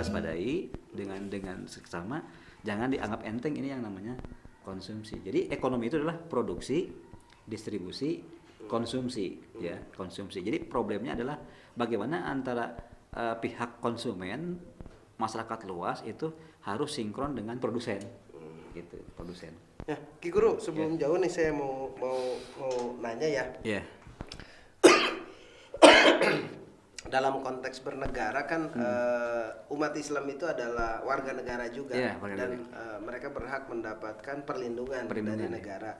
diwaspadai dengan seksama, jangan dianggap enteng ini yang namanya konsumsi. Jadi ekonomi itu adalah produksi, distribusi, konsumsi ya, konsumsi. Jadi problemnya adalah bagaimana antara pihak konsumen, masyarakat luas itu harus sinkron dengan produsen. Gitu, produsen. Ya, Ki Guru, sebelum jauh nih saya mau nanya ya. Iya. Dalam konteks bernegara kan umat Islam itu adalah warga negara juga, dan mereka berhak mendapatkan perlindungan dari negara.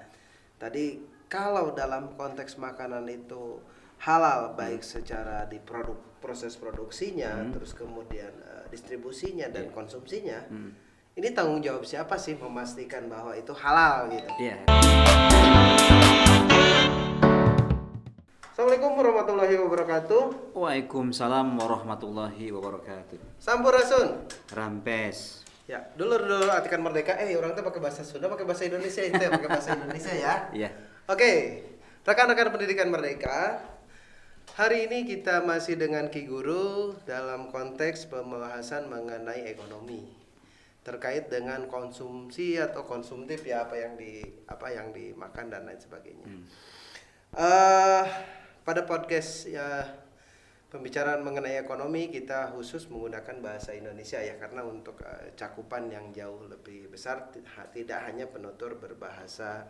Tadi kalau dalam konteks makanan itu halal, baik secara di proses produksinya, terus kemudian distribusinya dan konsumsinya, ini tanggung jawab siapa sih memastikan bahwa itu halal gitu? Assalamualaikum warahmatullahi wabarakatuh. Waalaikumsalam warahmatullahi wabarakatuh. Sampurasun. Rampes. Ya, dulu artikan merdeka. Orang tuh pakai bahasa Sunda, pakai bahasa Indonesia itu ya, pakai bahasa Indonesia ya. Iya. Oke, rekan-rekan pendidikan merdeka. Hari ini kita masih dengan Ki Guru dalam konteks pembahasan mengenai ekonomi terkait dengan konsumsi atau konsumtif ya, apa yang dimakan dan lain sebagainya. Pada podcast ya pembicaraan mengenai ekonomi kita khusus menggunakan bahasa Indonesia ya, karena untuk cakupan yang jauh lebih besar, tidak hanya penutur berbahasa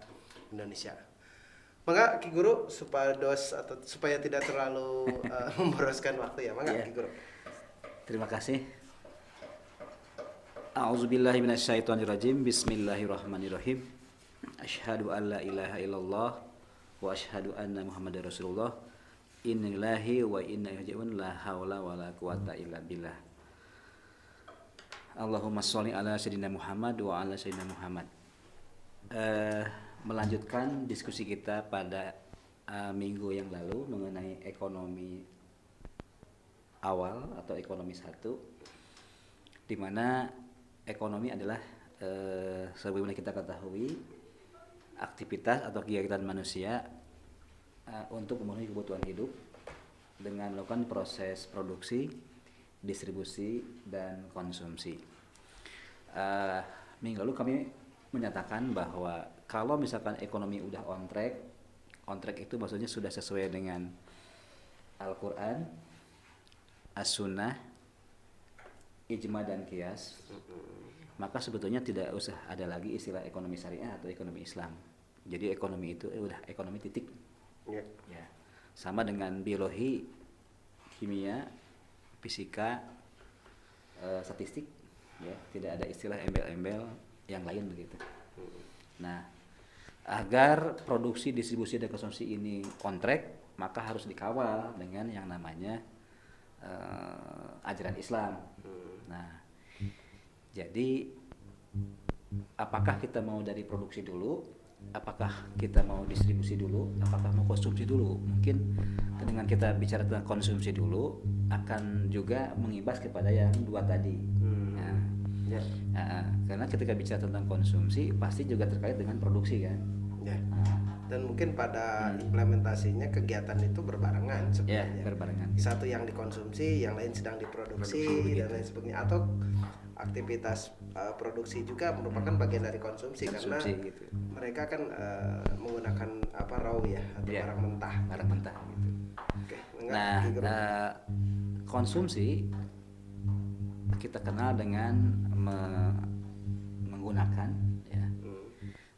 Indonesia. Maka Ki Guru supaya tidak terlalu memboroskan waktu ya, maka Ki Guru. Terima kasih. A'udzubillahi minasyaitonirrajim. Bismillahirrahmanirrahim. Asyhadu an la ilaha illallah wa asyhadu anna Muhammadar Rasulullah. Innalillahi wa inna ilaihi raji'un. La haula wa la quwata illa billah. Allahumma sholli ala sayyidina Muhammad wa ala sayyidina Muhammad. Melanjutkan diskusi kita pada minggu yang lalu mengenai ekonomi awal atau ekonomi satu, di mana ekonomi adalah sebagaimana kita ketahui aktivitas atau kegiatan manusia untuk memenuhi kebutuhan hidup dengan melakukan proses produksi, distribusi, dan konsumsi. Minggu lalu kami menyatakan bahwa kalau misalkan ekonomi udah on track itu maksudnya sudah sesuai dengan Al-Quran, As-Sunnah, Ijma dan Qiyas, maka sebetulnya tidak usah ada lagi istilah ekonomi syariah atau ekonomi Islam. Jadi ekonomi itu udah ekonomi titik. Ya. Sama dengan biologi, kimia, fisika, statistik, ya, tidak ada istilah embel-embel yang lain begitu. Nah, agar produksi, distribusi dan konsumsi ini on track, maka harus dikawal dengan yang namanya ajaran Islam. Nah, jadi apakah kita mau dari produksi dulu, apakah kita mau distribusi dulu, apakah mau konsumsi dulu? Mungkin dengan kita bicara tentang konsumsi dulu akan juga mengimbas kepada yang dua tadi. Karena ketika bicara tentang konsumsi pasti juga terkait dengan produksi kan. Dan mungkin pada implementasinya kegiatan itu berbarengan sebenarnya. Berbarengan. Satu yang dikonsumsi, yang lain sedang diproduksi dan lain sebagainya. Atau aktivitas produksi juga merupakan bagian dari konsumsi karena gitu. Mereka kan menggunakan raw ya atau barang mentah. Barang mentah gitu. Okay. Konsumsi kita kenal dengan menggunakan ya.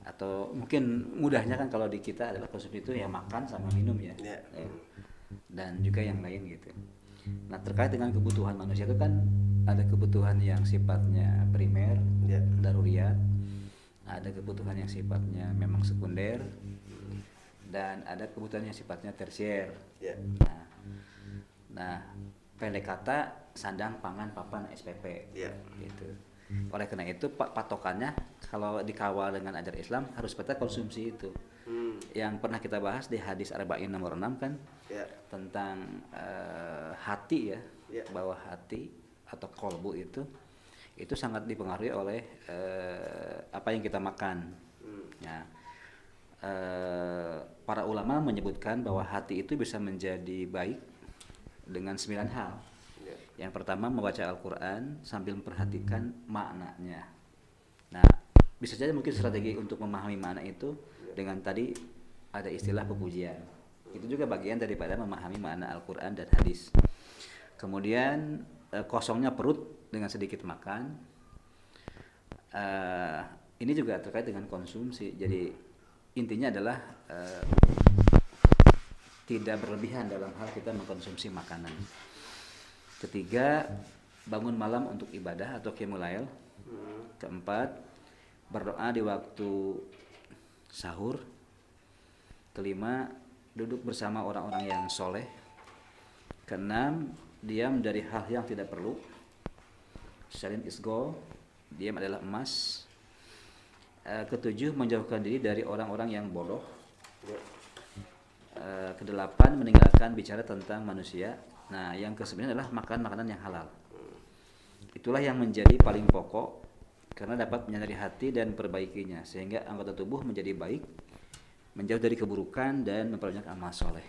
Atau mungkin mudahnya kan kalau di kita adalah konsumsi itu ya makan sama minum ya. Dan juga yang lain gitu. Nah, terkait dengan kebutuhan manusia itu kan ada kebutuhan yang sifatnya primer, daruriyat, ada kebutuhan yang sifatnya memang sekunder, dan ada kebutuhan yang sifatnya tersier. Nah, pendek kata sandang, pangan, papan, SPP. Gitu. Oleh karena itu patokannya kalau dikawal dengan ajaran Islam harus pada konsumsi itu. Yang pernah kita bahas di hadis Arba'in nomor 6 kan, tentang hati ya, bahwa hati atau kolbu itu sangat dipengaruhi oleh apa yang kita makan. Para ulama menyebutkan bahwa hati itu bisa menjadi baik dengan 9 hal. Yang pertama membaca Al-Quran sambil memperhatikan maknanya. Nah, bisa saja mungkin strategi untuk memahami makna itu dengan tadi ada istilah pepujian. Itu juga bagian daripada memahami makna Al-Quran dan hadis. Kemudian kosongnya perut dengan sedikit makan. Ini juga terkait dengan konsumsi. Jadi intinya adalah tidak berlebihan dalam hal kita mengkonsumsi makanan. Ketiga, bangun malam untuk ibadah atau qiyamul lail. Keempat, berdoa di waktu sahur. Kelima, duduk bersama orang-orang yang soleh. Keenam, diam dari hal yang tidak perlu. Silent is gold, diam adalah emas. Ketujuh, menjauhkan diri dari orang-orang yang bodoh. Kedelapan, meninggalkan bicara tentang manusia. Nah, yang kesembilan adalah makan makanan yang halal. Itulah yang menjadi paling pokok karena dapat menyadari hati dan perbaikinya sehingga anggota tubuh menjadi baik, menjauh dari keburukan dan memperbanyak amal soleh.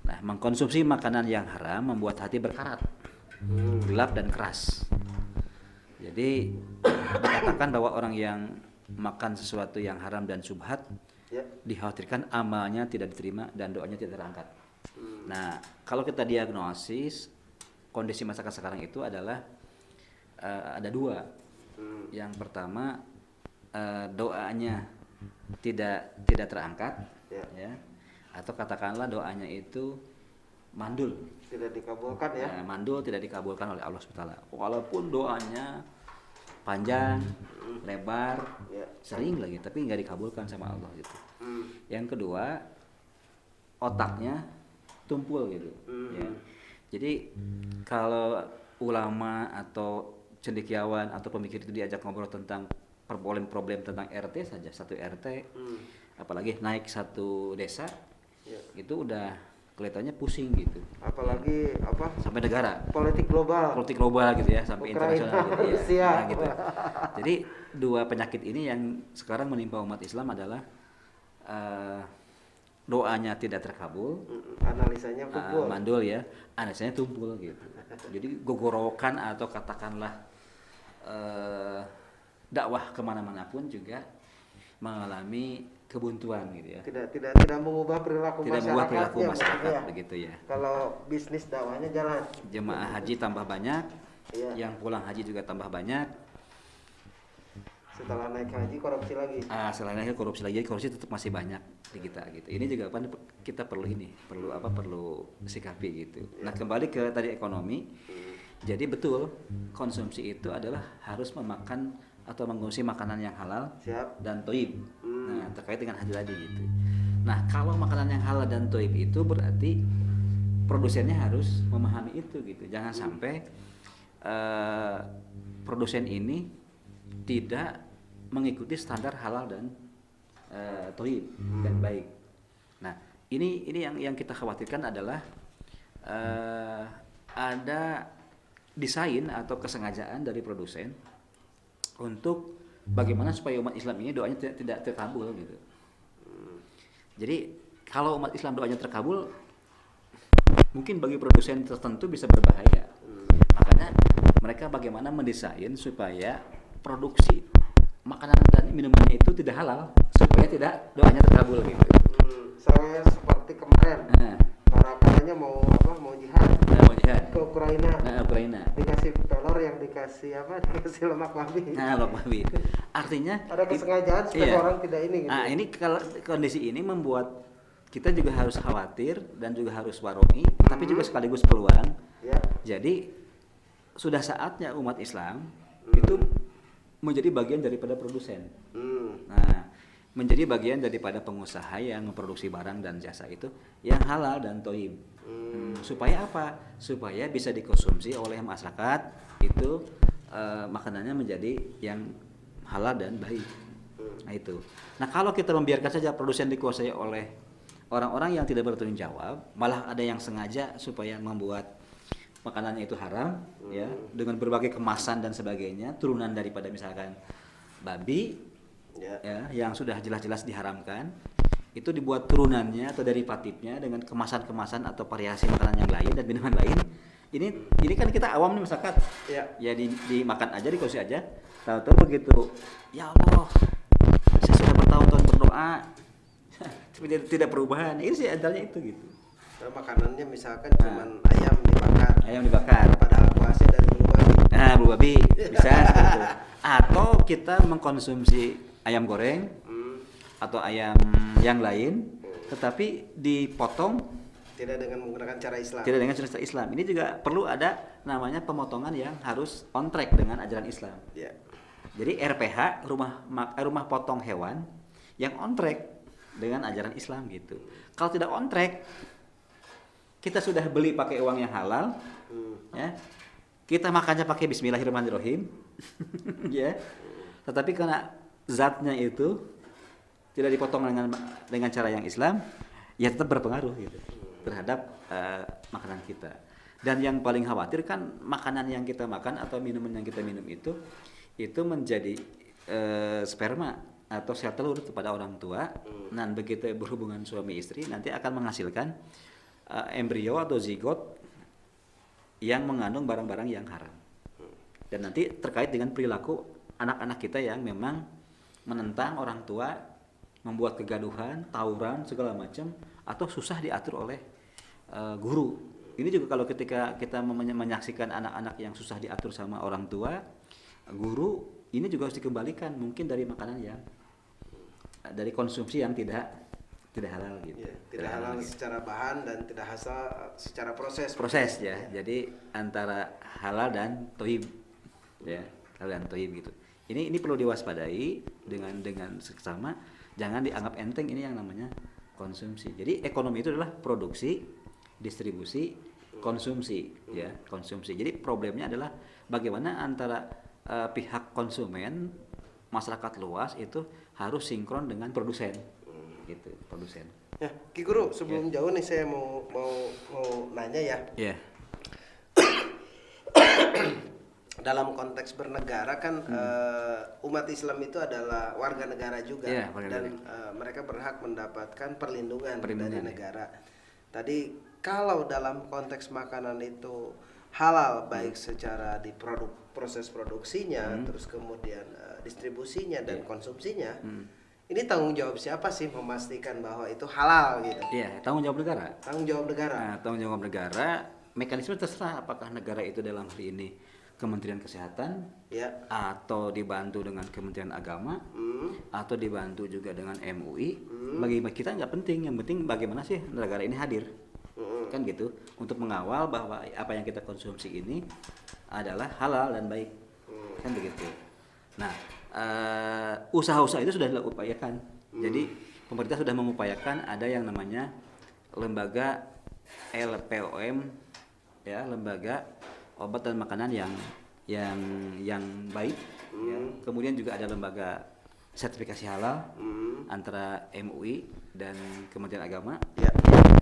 Nah, mengkonsumsi makanan yang haram membuat hati berkarat, gelap dan keras. Jadi dikatakan bahwa orang yang makan sesuatu yang haram dan syubhat dikhawatirkan amalnya tidak diterima dan doanya tidak terangkat. Nah, kalau kita diagnosis kondisi masyarakat sekarang itu adalah ada dua. Yang pertama doanya tidak terangkat, ya, atau katakanlah doanya itu mandul, tidak dikabulkan ya. Mandul tidak dikabulkan oleh Allah SWT. Walaupun doanya panjang, lebar, sering lagi, tapi nggak dikabulkan sama Allah gitu. Yang kedua, otaknya tumpul gitu. Ya. Jadi kalau ulama atau cendekiawan atau pemikir itu diajak ngobrol tentang problem tentang RT saja, satu RT, apalagi naik satu desa, itu udah kelihatannya pusing gitu. Apalagi sampai negara, politik global gitu ya, sampai internasional gitu ya. Nah, gitu. Jadi dua penyakit ini yang sekarang menimpa umat Islam adalah doanya tidak terkabul, analisanya tumpul, mandul ya, analisanya tumpul gitu. Jadi gogorokan atau katakanlah dakwah kemana-mana pun juga mengalami kebuntuan gitu ya. Tidak mengubah perilaku masyarakat begitu ya. Kalau bisnis dakwahnya jalan. Jemaah haji tambah banyak, yang pulang haji juga tambah banyak. Setelah naik haji korupsi lagi. Setelah naik korupsi lagi, korupsi tetap masih banyak di kita gitu. Ini juga kita perlu sikapi gitu. Nah, kembali ke tadi ekonomi. Jadi betul, konsumsi itu adalah harus memakan atau mengkonsumsi makanan yang halal dan thayyib. Nah, terkait dengan hadis tadi gitu. Nah, kalau makanan yang halal dan thayyib itu berarti produsennya harus memahami itu gitu. Jangan sampai produsen ini tidak mengikuti standar halal dan thayyib dan baik. Nah, ini yang kita khawatirkan adalah ada desain atau kesengajaan dari produsen untuk bagaimana supaya umat Islam ini doanya tidak terkabul gitu. Jadi kalau umat Islam doanya terkabul, mungkin bagi produsen tertentu bisa berbahaya. Makanya mereka bagaimana mendesain supaya produksi makanan dan minumannya itu tidak halal supaya tidak doanya terkabul gitu. Saya seperti kemarin, para katanya mau jihad ke Ukraina. Dikasih pelor yang dikasih lemak babi. Lemak babi. Artinya ada kesengajaan supaya orang tidak ini gitu. Nah, ini kalau kondisi ini membuat kita juga harus khawatir dan juga harus waroi, tapi juga sekaligus peluang. Jadi sudah saatnya umat Islam itu menjadi bagian daripada produsen. Nah, menjadi bagian daripada pengusaha yang memproduksi barang dan jasa itu yang halal dan thayyib. Supaya apa? Supaya bisa dikonsumsi oleh masyarakat itu makanannya menjadi yang halal dan baik. Nah itu. Nah, kalau kita membiarkan saja produsen dikuasai oleh orang-orang yang tidak bertanggung jawab, malah ada yang sengaja supaya membuat makanannya itu haram, ya, dengan berbagai kemasan dan sebagainya, turunan daripada misalkan babi, ya, yang sudah jelas-jelas diharamkan, itu dibuat turunannya atau derivatifnya dengan kemasan-kemasan atau variasi makanan yang lain dan minuman lain, Ini kan kita awam nih masyarakat. Ya dimakan aja, dikonsumsi aja. Tahu-tahu begitu, ya Allah, saya sudah bertahun-tahun berdoa, tapi tidak perubahan. Ini sih antaranya itu gitu. Nah, makanannya misalkan cuman ayam dibakar. Ayam dibakar. Padahal kuasnya dari bulu babi. Nah, bulu babi bisa seperti itu. Atau kita mengkonsumsi ayam goreng atau ayam yang lain, tetapi dipotong tidak dengan menggunakan cara Islam. Tidak dengan cara Islam. Ini juga perlu ada namanya pemotongan yang harus on track dengan ajaran Islam. Yeah. Jadi RPH, rumah potong hewan yang on track dengan ajaran Islam gitu. Kalau tidak on track, kita sudah beli pakai uang yang halal, ya. Kita makannya pakai Bismillahirrahmanirrahim, ya. Tetapi karena zatnya itu tidak dipotong dengan cara yang Islam, ya tetap berpengaruh gitu terhadap makanan kita. Dan yang paling khawatir kan makanan yang kita makan atau minuman yang kita minum itu menjadi sperma atau sel telur kepada orang tua. Dan begitu berhubungan suami istri nanti akan menghasilkan embrio atau zigot yang mengandung barang-barang yang haram. Dan nanti terkait dengan perilaku anak-anak kita yang memang menentang orang tua, membuat kegaduhan, tawuran segala macam, atau susah diatur oleh guru. Ini juga kalau ketika kita menyaksikan anak-anak yang susah diatur sama orang tua, guru, ini juga harus dikembalikan mungkin dari makanan yang dari konsumsi yang tidak halal gitu. Ya, tidak halal gitu. Secara bahan dan tidak halal secara proses. Proses ya. Jadi antara halal dan thayyib. Ya, halal dan thayyib gitu. Ini perlu diwaspadai dengan seksama, jangan dianggap enteng ini yang namanya konsumsi. Jadi ekonomi itu adalah produksi, distribusi, konsumsi, ya, konsumsi. Jadi problemnya adalah bagaimana antara pihak konsumen, masyarakat luas itu harus sinkron dengan produsen, gitu, produsen. Ya, Ki Guru, sebelum jauh nih saya mau nanya ya. Yeah. Dalam konteks bernegara kan umat Islam itu adalah warga negara juga, dan mereka berhak mendapatkan perlindungan dari negara. Tadi kalau dalam konteks makanan itu halal, baik secara di proses produksinya, terus kemudian distribusinya dan konsumsinya, ini tanggung jawab siapa sih memastikan bahwa itu halal gitu? Iya, tanggung jawab negara. Tanggung jawab negara. Nah, tanggung jawab negara, mekanisme terserah apakah negara itu dalam hal ini Kementerian Kesehatan, ya, atau dibantu dengan Kementerian Agama, atau dibantu juga dengan MUI. Bagi kita nggak penting, yang penting bagaimana sih negara ini hadir, kan gitu, untuk mengawal bahwa apa yang kita konsumsi ini adalah halal dan baik, kan begitu. Nah, usaha-usaha itu sudah diupayakan. Jadi pemerintah sudah mengupayakan ada yang namanya lembaga LPOM, ya, lembaga obat dan makanan yang baik, ya. Kemudian juga ada lembaga sertifikasi halal antara MUI dan Kementerian Agama, ya,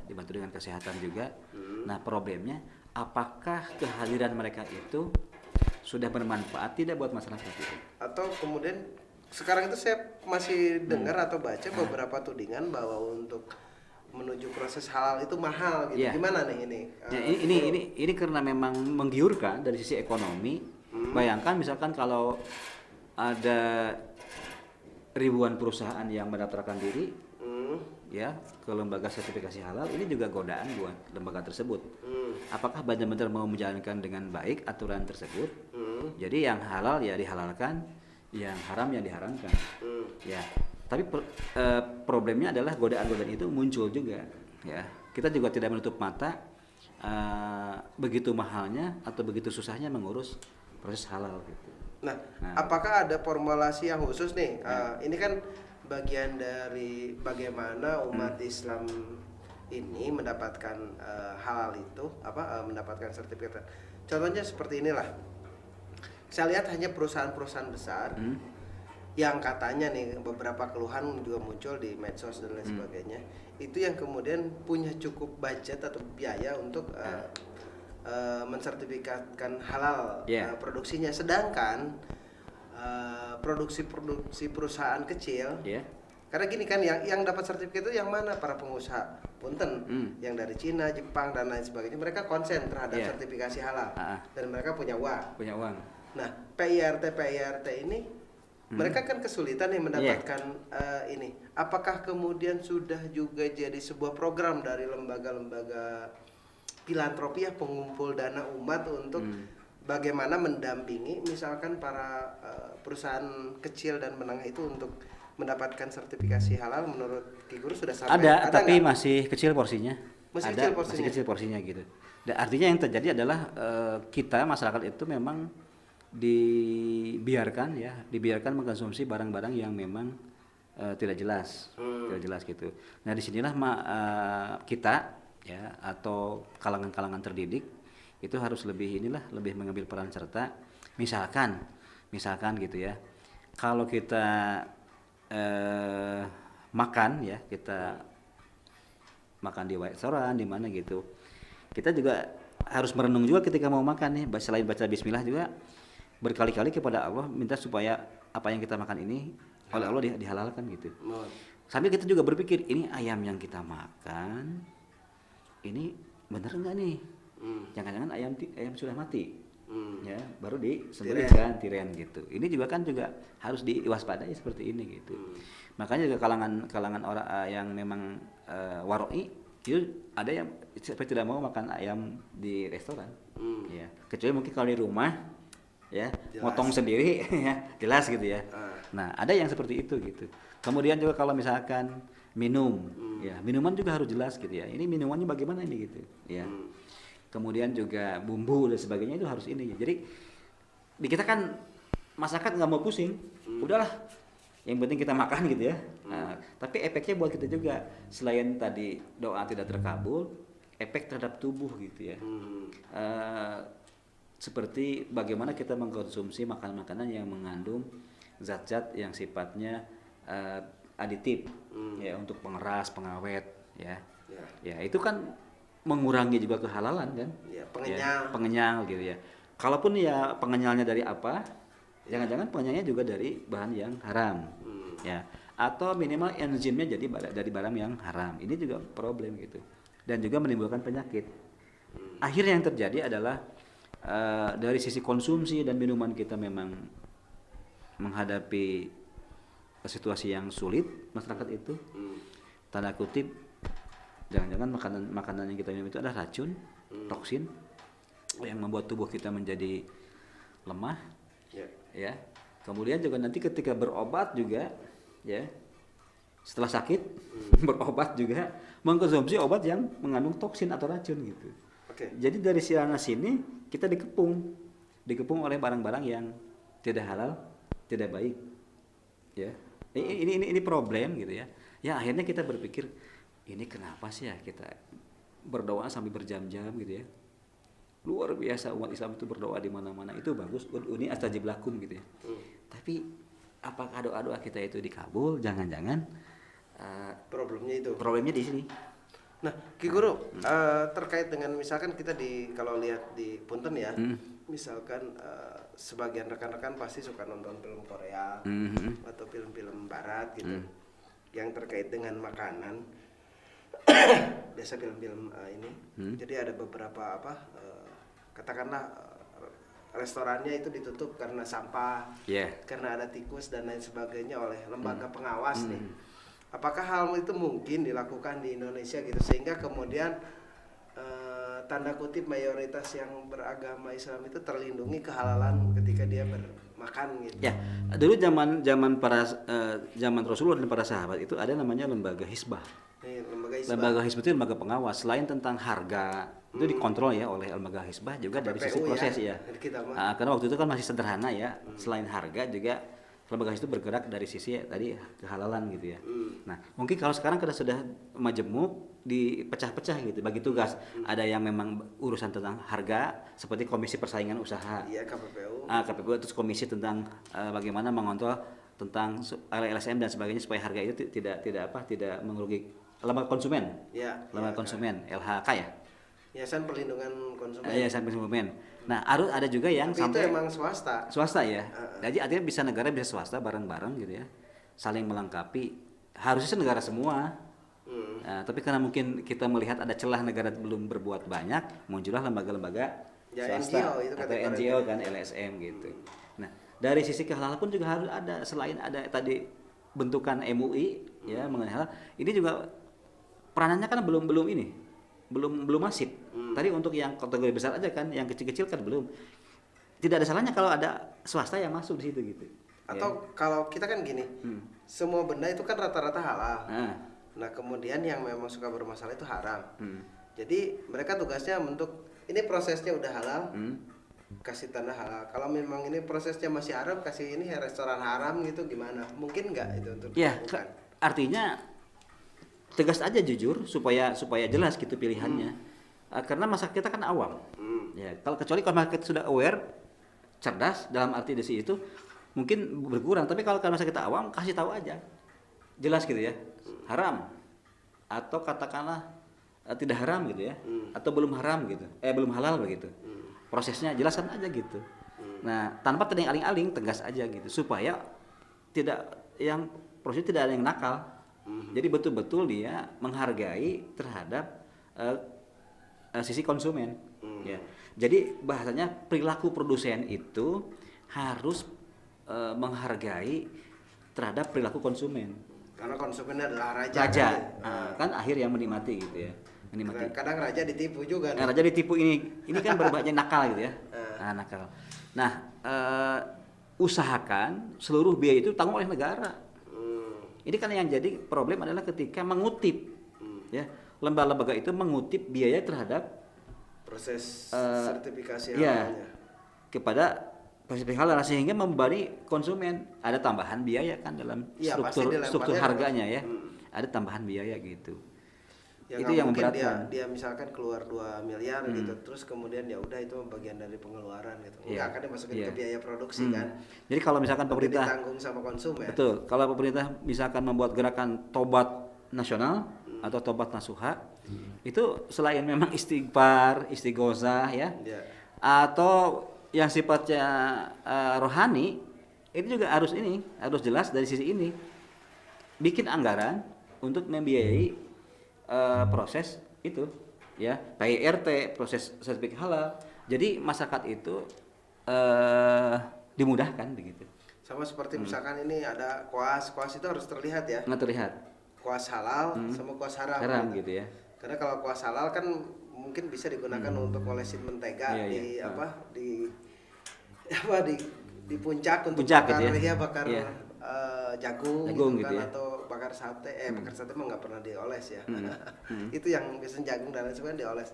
dibantu dengan kesehatan juga. Nah, problemnya apakah kehadiran mereka itu sudah bermanfaat tidak buat masyarakat itu? Atau kemudian sekarang itu saya masih dengar atau baca beberapa tudingan bahwa untuk menuju proses halal itu mahal gitu. Yeah. Gimana nih ini? Ya, ini karena memang menggiurkan dari sisi ekonomi. Bayangkan misalkan kalau ada ribuan perusahaan yang mendaftarkan diri, ya, ke lembaga sertifikasi halal, ini juga godaan buat lembaga tersebut. Apakah benar-benar mau menjalankan dengan baik aturan tersebut? Jadi yang halal ya dihalalkan, yang haram ya diharamkan. Ya. Tapi problemnya adalah godaan-godaan itu muncul juga, ya. Kita juga tidak menutup mata begitu mahalnya atau begitu susahnya mengurus proses halal gitu. Nah, apakah ada formulasi yang khusus nih? Ini kan bagian dari bagaimana umat Islam ini mendapatkan halal itu, mendapatkan sertifikat. Contohnya seperti inilah. Saya lihat hanya perusahaan-perusahaan besar. Yang katanya nih beberapa keluhan juga muncul di medsos dan lain sebagainya, itu yang kemudian punya cukup budget atau biaya untuk mensertifikatkan halal produksinya, sedangkan produksi perusahaan kecil Karena gini kan, yang dapat sertifikat itu yang mana? Para pengusaha punten, yang dari Cina, Jepang dan lain sebagainya, mereka konsen terhadap sertifikasi halal dan mereka punya uang. Nah, PIRT ini mereka kan kesulitan yang mendapatkan ini. Apakah kemudian sudah juga jadi sebuah program dari lembaga-lembaga filantropi ya, pengumpul dana umat untuk bagaimana mendampingi misalkan para perusahaan kecil dan menengah itu untuk mendapatkan sertifikasi halal? Menurut Ki Guru sudah sampai? Ada tapi gak? Masih kecil porsinya. Masih kecil porsinya gitu. Dan artinya yang terjadi adalah kita masyarakat itu memang dibiarkan mengkonsumsi barang-barang yang memang tidak jelas gitu. Nah disinilah kita ya atau kalangan-kalangan terdidik itu harus lebih mengambil peran serta. Misalkan gitu ya, kalau kita kita makan di restoran di mana gitu, kita juga harus merenung juga ketika mau makan nih, selain baca bismillah juga berkali-kali kepada Allah minta supaya apa yang kita makan ini oleh Allah dihalalkan gitu. Sambil kita juga berpikir, ini ayam yang kita makan ini benar enggak nih? Jangan-jangan ayam sudah mati. Ya, baru disembelihkan tiren gitu. Ini juga harus diwaspadai seperti ini gitu. Makanya juga kalangan orang yang memang waroi itu ada yang seperti tidak mau makan ayam di restoran. Ya, kecuali mungkin kalau di rumah ya motong sendiri ya jelas gitu ya. Nah, ada yang seperti itu gitu. Kemudian juga kalau misalkan minum, ya minuman juga harus jelas gitu ya. Ini minumannya bagaimana ini gitu, ya. Kemudian juga bumbu dan sebagainya itu harus ini. Jadi di kita kan masyarakat nggak mau pusing, udahlah, yang penting kita makan gitu ya. Nah, tapi efeknya buat kita juga, selain tadi doa tidak terkabul, efek terhadap tubuh gitu ya. Seperti bagaimana kita mengkonsumsi makanan-makanan yang mengandung zat-zat yang sifatnya aditif, ya, untuk pengeras, pengawet, ya. Ya itu kan mengurangi juga kehalalan kan, pengenyal gitu ya. Kalaupun ya pengenyalnya dari apa, jangan-jangan pengenyalnya juga dari bahan yang haram, ya, atau minimal enzimnya jadi dari barang yang haram. Ini juga problem gitu, dan juga menimbulkan penyakit. Akhirnya yang terjadi adalah dari sisi konsumsi dan minuman kita memang menghadapi situasi yang sulit masyarakat itu, tanda kutip. Jangan-jangan makanan yang kita minum itu ada racun, toksin yang membuat tubuh kita menjadi lemah, ya. Kemudian juga nanti ketika berobat juga, ya, setelah sakit berobat juga mengkonsumsi obat yang mengandung toksin atau racun gitu. Jadi dari sana sini kita dikepung oleh barang-barang yang tidak halal, tidak baik, ya. Ini problem gitu ya. Ya akhirnya kita berpikir, ini kenapa sih ya kita berdoa sampai berjam-jam gitu ya. Luar biasa umat Islam itu berdoa di mana-mana, itu bagus, ini astajib lakum gitu ya. Tapi apakah doa-doa kita itu dikabul? Jangan-jangan problemnya di sini. Nah, Ki Guru, terkait dengan misalkan kita kalau lihat di Punten ya, misalkan sebagian rekan-rekan pasti suka nonton film Korea atau film-film Barat gitu, yang terkait dengan makanan. Biasa film-film ini. Jadi ada beberapa katakanlah restorannya itu ditutup karena sampah, karena ada tikus dan lain sebagainya oleh lembaga pengawas nih. Apakah hal itu mungkin dilakukan di Indonesia gitu, sehingga kemudian tanda kutip mayoritas yang beragama Islam itu terlindungi kehalalan ketika dia bermakan gitu. Ya, dulu zaman Rasulullah dan para sahabat itu ada namanya lembaga hisbah. Lembaga hisbah itu lembaga pengawas. Selain tentang harga itu dikontrol ya oleh lembaga hisbah juga dari sisi proses ya. Karena waktu itu kan masih sederhana ya. Selain harga juga lembaga hisbah itu bergerak dari sisi tadi kehalalan gitu ya. Nah mungkin kalau sekarang kita sudah majemuk, dipecah-pecah gitu bagi tugas. Ada yang memang urusan tentang harga seperti komisi persaingan usaha, KPPU, terus komisi tentang bagaimana mengontrol tentang LSM dan sebagainya supaya harga itu tidak merugikan lembaga konsumen, konsumen, LHK ya. Yayasan Perlindungan Konsumen. Yayasan Konsumen. Nah, ada juga yang tapi sampai itu emang swasta. Swasta ya. Jadi artinya bisa negara bisa swasta bareng-bareng gitu ya. Saling melengkapi harusnya negara semua. Nah, tapi karena mungkin kita melihat ada celah negara belum berbuat banyak, muncullah lembaga-lembaga swasta NGO itu atau NGO kan, LSM gitu. Nah, dari sisi kehalalan pun juga harus ada, selain ada tadi bentukan MUI ya mengenai halal, ini juga peranannya kan belum ini, belum masif. Tadi untuk yang kategori besar aja kan, yang kecil-kecil kan belum. Tidak ada salahnya kalau ada swasta yang masuk di situ gitu. Atau kalau kita kan gini, semua benda itu kan rata-rata halal. Nah kemudian yang memang suka bermasalah itu haram. Jadi mereka tugasnya untuk ini prosesnya udah halal, kasih tanda halal. Kalau memang ini prosesnya masih haram, kasih ini restoran haram gitu gimana? Mungkin nggak itu untuk dilakukan? Artinya tegas aja jujur supaya jelas gitu pilihannya. Karena masyarakat kita kan awam. Ya kalau kecuali kalau masyarakat sudah aware, cerdas dalam arti desi itu mungkin berkurang. Tapi kalau masyarakat kita awam, kasih tahu aja, jelas gitu ya. Haram atau katakanlah tidak haram gitu ya, atau belum haram gitu, belum halal begitu. Prosesnya jelaskan aja gitu. Nah tanpa tadi aling-aling, tegas aja gitu supaya tidak yang proses tidak ada yang nakal. Jadi betul-betul dia menghargai terhadap sisi konsumen. Ya. Jadi bahasanya perilaku produsen itu harus menghargai terhadap perilaku konsumen. Karena konsumennya adalah raja. Kan akhir yang menikmati gitu ya. Menikmati. Kadang raja ditipu juga. Nah, raja ditipu ini kan berbahaya nakal gitu ya. Nakal. Nah, usahakan seluruh biaya itu tanggung oleh negara. Ini kan yang jadi problem adalah ketika mengutip, ya lembaga-lembaga itu mengutip biaya terhadap proses sertifikasi halalnya kepada sertifikasi halal sehingga membebani konsumen. Ada tambahan biaya kan dalam struktur harganya ya. Ada tambahan biaya gitu. Ya, itu yang memberatkan. Dia misalkan keluar 2 miliar gitu, terus kemudian ya udah itu bagian dari pengeluaran gitu. Enggak kan dimasukin ke biaya produksi kan. Jadi kalau misalkan pemerintah ditanggung sama konsumen. Betul. Kalau pemerintah misalkan membuat gerakan tobat nasional atau tobat nasuha, itu selain memang istighfar, istighosah ya. Atau yang sifatnya rohani, itu juga harus jelas dari sisi ini. Bikin anggaran untuk membiayai proses itu ya, PIRT, proses sertifikat halal. Jadi masyarakat itu dimudahkan begitu. Sama seperti misalkan ini ada kuas itu harus terlihat ya. Nggak terlihat. Kuas halal sama kuas haram gitu ya. Karena kalau kuas halal kan mungkin bisa digunakan untuk olesin mentega di puncak untuk bakar gitu ya. Bakar jagung gitu kan, ya. Atau bakar sate bakar sate mah nggak pernah dioles ya. Itu yang biasanya jagung dan lain sebagainya dioles.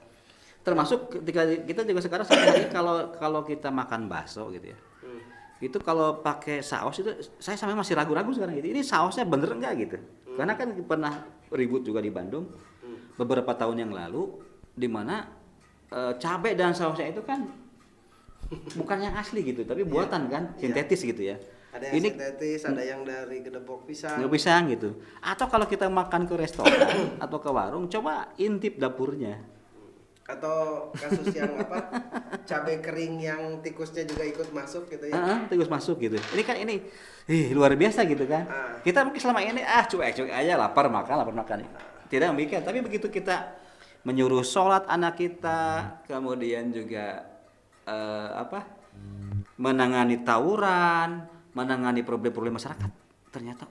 Termasuk ketika kita juga sekarang sehari kalau kita makan bakso gitu ya, itu kalau pakai saus itu saya sampai masih ragu-ragu sekarang gitu, ini sausnya bener enggak gitu. Karena kan pernah ribut juga di Bandung beberapa tahun yang lalu, di mana cabai dan sausnya itu kan bukan yang asli gitu, tapi buatan kan, sintetis gitu ya. Ada yang sintetis, ada yang dari gedebok pisang gitu. Atau kalau kita makan ke restoran atau ke warung, coba intip dapurnya. Atau kasus yang cabai kering yang tikusnya juga ikut masuk gitu ya. Tikus masuk gitu. Ini kan luar biasa gitu kan. Kita mungkin selama ini cuek aja, lapar makan. Tidak memikirkan, tapi begitu kita menyuruh sholat anak kita, kemudian juga menangani tawuran, menangani problem-problem masyarakat, ternyata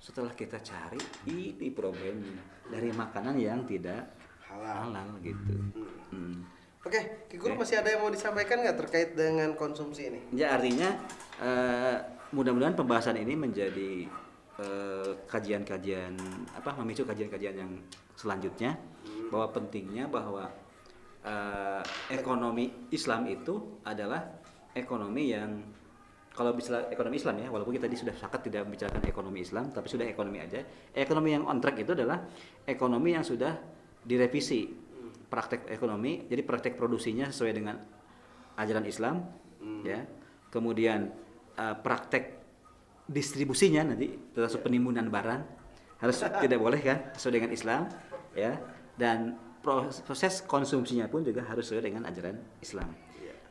setelah kita cari ini problemnya dari makanan yang tidak halal gitu. Oke, Ki Guru masih ada yang mau disampaikan nggak terkait dengan konsumsi ini? Ya artinya mudah-mudahan pembahasan ini menjadi kajian-kajian memicu kajian-kajian yang selanjutnya, bahwa pentingnya bahwa ekonomi Islam itu adalah ekonomi yang, kalau bisa ekonomi Islam ya, walaupun kita sudah sepakat tidak membicarakan ekonomi Islam, tapi sudah ekonomi aja. Ekonomi yang on track itu adalah ekonomi yang sudah direvisi praktek ekonomi, jadi praktek produksinya sesuai dengan ajaran Islam, ya. Kemudian praktek distribusinya nanti termasuk penimbunan barang harus tidak boleh kan, sesuai dengan Islam, ya. Dan proses konsumsinya pun juga harus sesuai dengan ajaran Islam.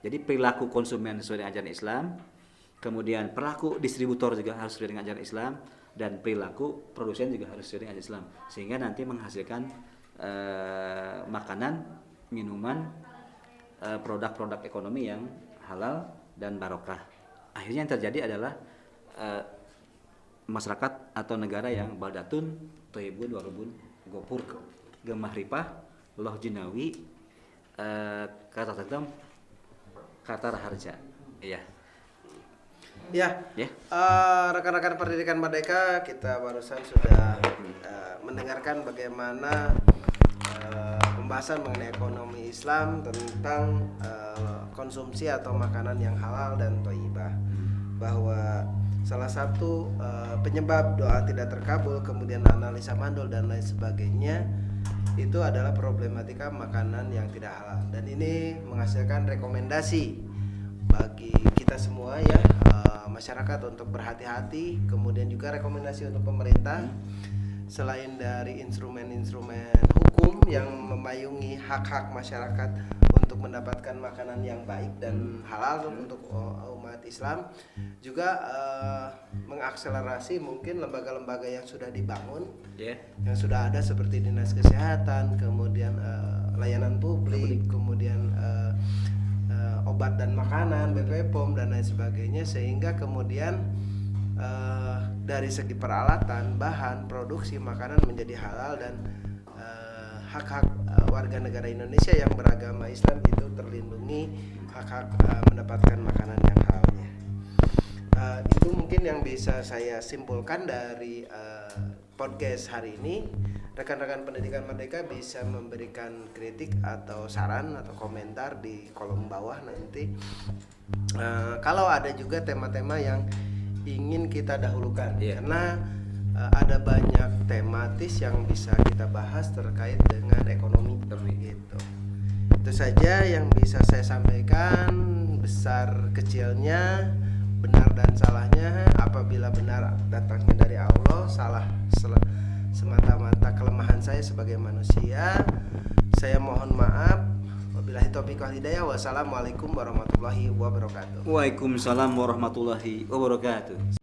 Jadi perilaku konsumen sesuai dengan ajaran Islam, kemudian perilaku distributor juga harus sesuai dengan ajaran Islam, dan perilaku produsen juga harus sesuai dengan Islam, sehingga nanti menghasilkan makanan, minuman, produk-produk ekonomi yang halal dan barokah. Akhirnya yang terjadi adalah masyarakat atau negara yang baldatun thayyibun warubun gopur, gemah ripah, loh jinawi, kata tentam, kata raharja. Iya. Ya. Rekan-rekan pendidikan Merdeka, kita barusan sudah mendengarkan bagaimana pembahasan mengenai ekonomi Islam tentang konsumsi atau makanan yang halal dan thayyibah, bahwa salah satu penyebab doa tidak terkabul, kemudian analisa mandul dan lain sebagainya, itu adalah problematika makanan yang tidak halal. Dan ini menghasilkan rekomendasi bagi kita semua ya, masyarakat untuk berhati-hati, kemudian juga rekomendasi untuk pemerintah, selain dari instrumen-instrumen hukum yang memayungi hak-hak masyarakat untuk mendapatkan makanan yang baik dan halal untuk umat Islam, juga mengakselerasi mungkin lembaga-lembaga yang sudah dibangun, yang sudah ada seperti Dinas Kesehatan, kemudian layanan publik, kemudian obat dan makanan, BPOM dan lain sebagainya, sehingga kemudian dari segi peralatan, bahan, produksi makanan menjadi halal dan hak-hak warga negara Indonesia yang beragama Islam itu terlindungi, hak-hak mendapatkan makanan yang halalnya. Itu mungkin yang bisa saya simpulkan dari podcast hari ini. Rekan-rekan pendidikan Merdeka bisa memberikan kritik atau saran atau komentar di kolom bawah nanti. Kalau ada juga tema-tema yang ingin kita dahulukan, karena ada banyak tematis yang bisa kita bahas terkait dengan ekonomi gitu. Itu saja yang bisa saya sampaikan, besar kecilnya, benar dan salahnya. Apabila benar datangnya dari Allah, salah semata-mata kelemahan saya sebagai manusia. Saya mohon maaf. Wabillahi taufiq wal hidayah. Wassalamualaikum warahmatullahi wabarakatuh. Waalaikumsalam warahmatullahi wabarakatuh.